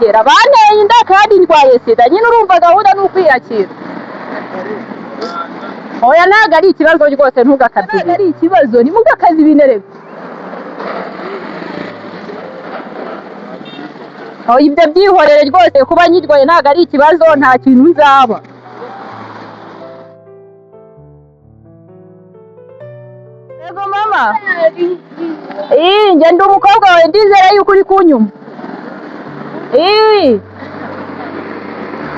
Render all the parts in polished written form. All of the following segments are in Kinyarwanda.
narengera banteye inda kandi ndwaye sida nyine urumva gahunda ni ukwiyakira. Oya ntabwo ari ikibazo rwose ntugakabye, ntabwo ari ikibazo nimugakaze ibinereko. Oya ibyo byihorere rwose kuba nyirwaye ntabwo ari ikibazo nta kintu nzaba. Yego mama. Njye ndi umukobwa wawe ndizera yuko uri kunyuma.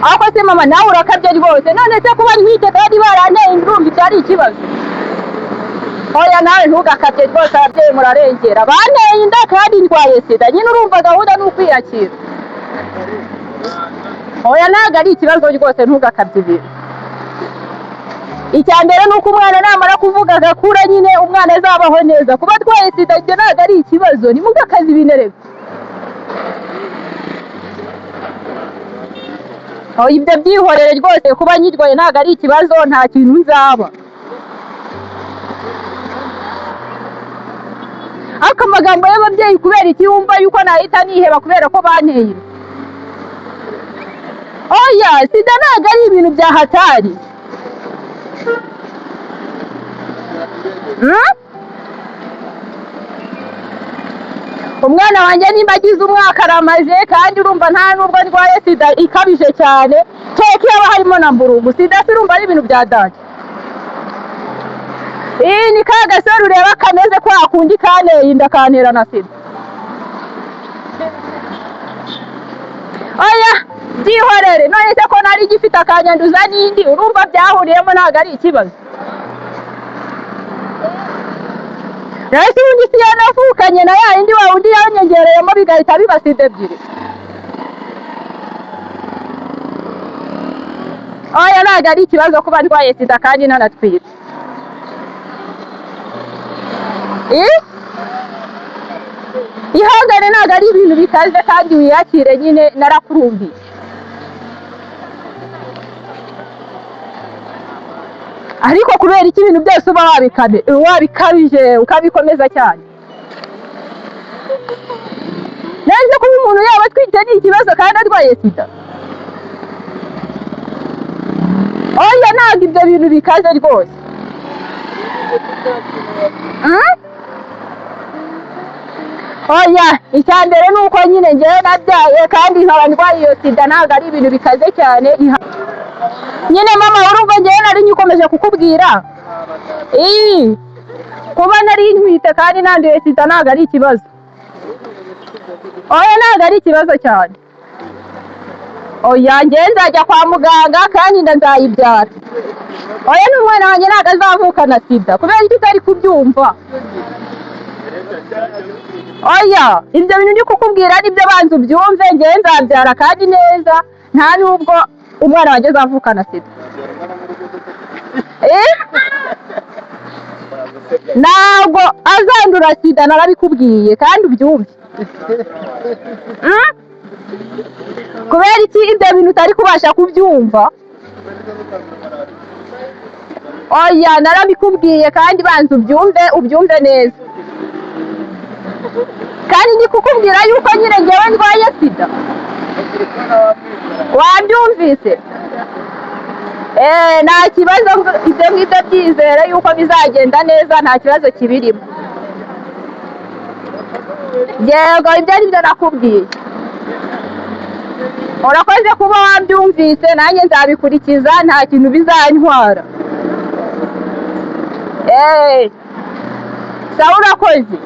Ako se mama nawe urakabye rwose none se kuba ntwite kandi baranteye indumbi cyari ikibazo. Oya nawe ntugakabye rwose ababyeyi murarengera banteye inda kandi ndwaye sida nyine urumva gahunda ni ukwiyakira. Oya ntabwo ari ikibazo rwose ntugakabye ibintu. Icya mbere ni uko umwana namara kuvuga agakura nyine umwana azabaho neza, kuba atwaye sida ibyo ntabwo ari ikibazo nimugakaze ibinereko. Oya ibyo byihorere rwose kuba nyirwaye ntabwo ari ikibazo nta kintu nzaba. Aka magambo y'ababyeyi kubera iki wumva yuko nahita niheba kubera ko banteye? Oya sida ntabwo ari ibintu bya hatari. Umwana wanjye nimba agize umwaka aramaze kandi urumva nta nubwo ndwaye sida ikabije cyane cyoko yaba harimo na mburugu. Sida si urumva ari ibintu bya danje. Ni ka gasore ureba kameze kwa kundi kaneye inda kantera na sida. Oya byihorere none se ko nari gifite akanyanduza n'indi urumva byahuriyemo ntabwo ari ikibazo. Rese ubundi si yanavukanye na ya yindi wa undi yanyongereyemo bigahita biba sida ebyiri. Oya ntabwo ari ikibazo kuba ndwaye sida kandi nanatwite. Ihangane ntabwo ari ibintu bikaze kandi wiyakire nyine narakurumbiye. Ariko kubera iki ibintu byose uba wabikabije ukabikomeza cyane? Neza kuba umuntu yaba atwite ni ikibazo kandi arwaye sida. Oya ntabwo ibyo bintu bikaze rwose. Oya icya mbere ni uko nyine njyewe nabyaye kandi nkaba ndwaye iyo sida ntabwo ari ibintu bikaze cyane. Nyine mama urumva njyewe nari nyikomeje kukubwira. Kuba nari ntwite kandi nanduye sida ntabwo ari ikibazo. Oya ntabwo ari ikibazo cyane. Oya njyewe nzajya kwa muganga kandi nzayibyara. Oya n'umwana wanjye ntabwo azavukana sida kubera iki utari kubyumva? Oya ibyo bintu ndi kukubwira nibyo banza ubyumve njyewe nzabyara kandi neza nta nubwo umwana wanjye azavukana sida. Ntabwo azandura sida narabikubwiye kandi ubyumve. Kubera iki ibyo bintu utari kubasha kubyumva? Oya narabikubwiye kandi banza ubyumve neza. Kandi ndi kukubwira yuko nyine njyewe ndwaye sida. Wabyumvise? Nta kibazo ibyo ngibyo byizere yuko bizagenda neza nta kibazo kibirimo. Yego ibyo ari byo nakubwiye. Urakoze kuba wabyumvise nanjye nzabikurikiza nta kintu bizantwara. Sawa urakoze.